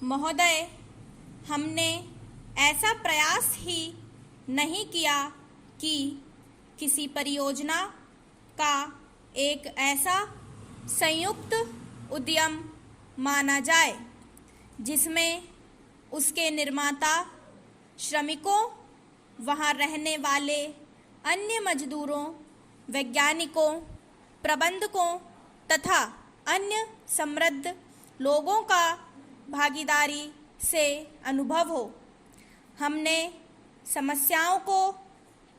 महोदय, हमने ऐसा प्रयास ही नहीं किया कि किसी परियोजना का एक ऐसा संयुक्त उद्यम माना जाए जिसमें उसके निर्माता, श्रमिकों, वहाँ रहने वाले अन्य मजदूरों, वैज्ञानिकों, प्रबंधकों तथा अन्य समृद्ध लोगों का भागीदारी से अनुभव हो। हमने समस्याओं को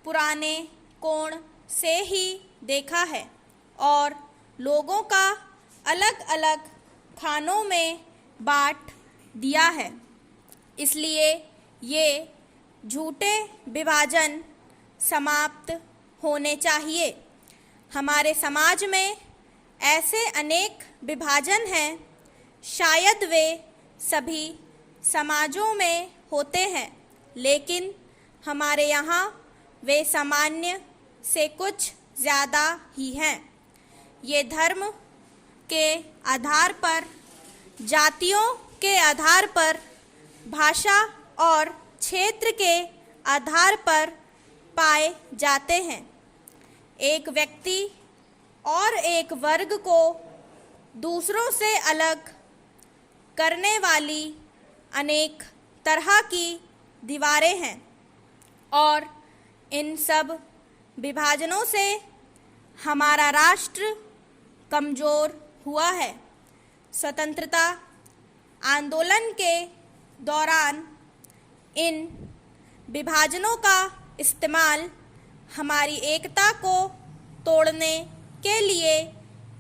पुराने कोण से ही देखा है और लोगों का अलग अलग खानों में बांट दिया है। इसलिए ये झूठे विभाजन समाप्त होने चाहिए। हमारे समाज में ऐसे अनेक विभाजन हैं, शायद वे सभी समाजों में होते हैं, लेकिन हमारे यहाँ वे सामान्य से कुछ ज़्यादा ही हैं। ये धर्म के आधार पर, जातियों के आधार पर, भाषा और क्षेत्र के आधार पर पाए जाते हैं। एक व्यक्ति और एक वर्ग को दूसरों से अलग करने वाली अनेक तरह की दीवारें हैं और इन सब विभाजनों से हमारा राष्ट्र कमज़ोर हुआ है। स्वतंत्रता आंदोलन के दौरान इन विभाजनों का इस्तेमाल हमारी एकता को तोड़ने के लिए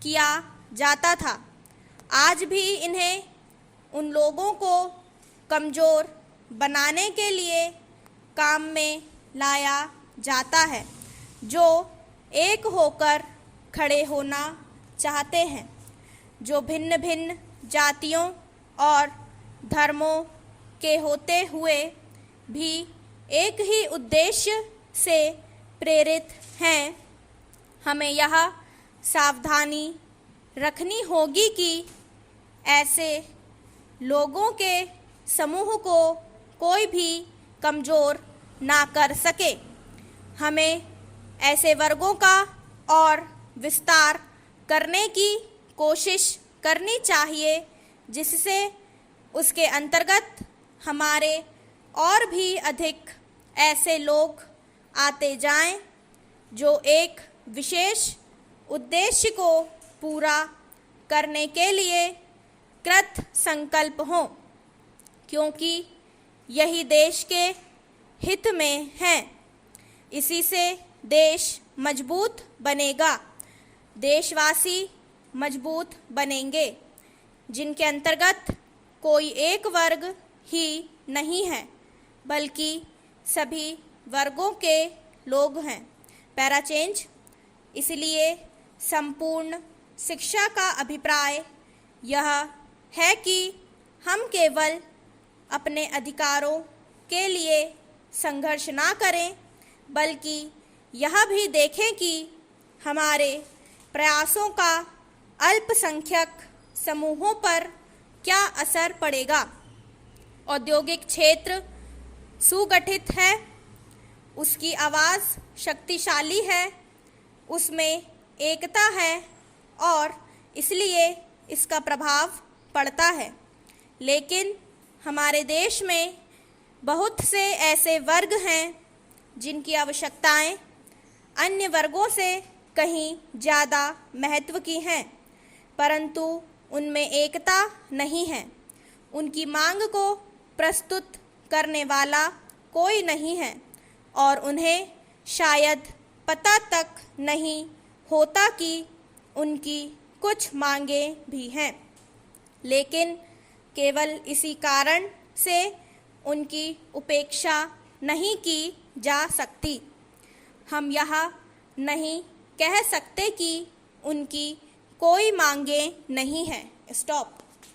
किया जाता था। आज भी इन्हें उन लोगों को कमज़ोर बनाने के लिए काम में लाया जाता है जो एक होकर खड़े होना चाहते हैं, जो भिन्न भिन्न जातियों और धर्मों के होते हुए भी एक ही उद्देश्य से प्रेरित हैं। हमें यह सावधानी रखनी होगी कि ऐसे लोगों के समूह को कोई भी कमज़ोर ना कर सके। हमें ऐसे वर्गों का और विस्तार करने की कोशिश करनी चाहिए जिससे उसके अंतर्गत हमारे और भी अधिक ऐसे लोग आते जाएं जो एक विशेष उद्देश्य को पूरा करने के लिए कृत संकल्प हों, क्योंकि यही देश के हित में है। इसी से देश मजबूत बनेगा, देशवासी मजबूत बनेंगे, जिनके अंतर्गत कोई एक वर्ग ही नहीं है बल्कि सभी वर्गों के लोग हैं। Para change. इसलिए संपूर्ण शिक्षा का अभिप्राय यह है कि हम केवल अपने अधिकारों के लिए संघर्ष ना करें, बल्कि यह भी देखें कि हमारे प्रयासों का अल्पसंख्यक समूहों पर क्या असर पड़ेगा। औद्योगिक क्षेत्र सुगठित है, उसकी आवाज़ शक्तिशाली है, उसमें एकता है और इसलिए इसका प्रभाव पड़ता है। लेकिन हमारे देश में बहुत से ऐसे वर्ग हैं जिनकी आवश्यकताएं अन्य वर्गों से कहीं ज़्यादा महत्व की हैं, परंतु उनमें एकता नहीं है। उनकी मांग को प्रस्तुत करने वाला कोई नहीं है और उन्हें शायद पता तक नहीं होता कि उनकी कुछ मांगें भी हैं, लेकिन केवल इसी कारण से उनकी उपेक्षा नहीं की जा सकती। हम यह नहीं कह सकते कि उनकी कोई मांगें नहीं हैं। स्टॉप।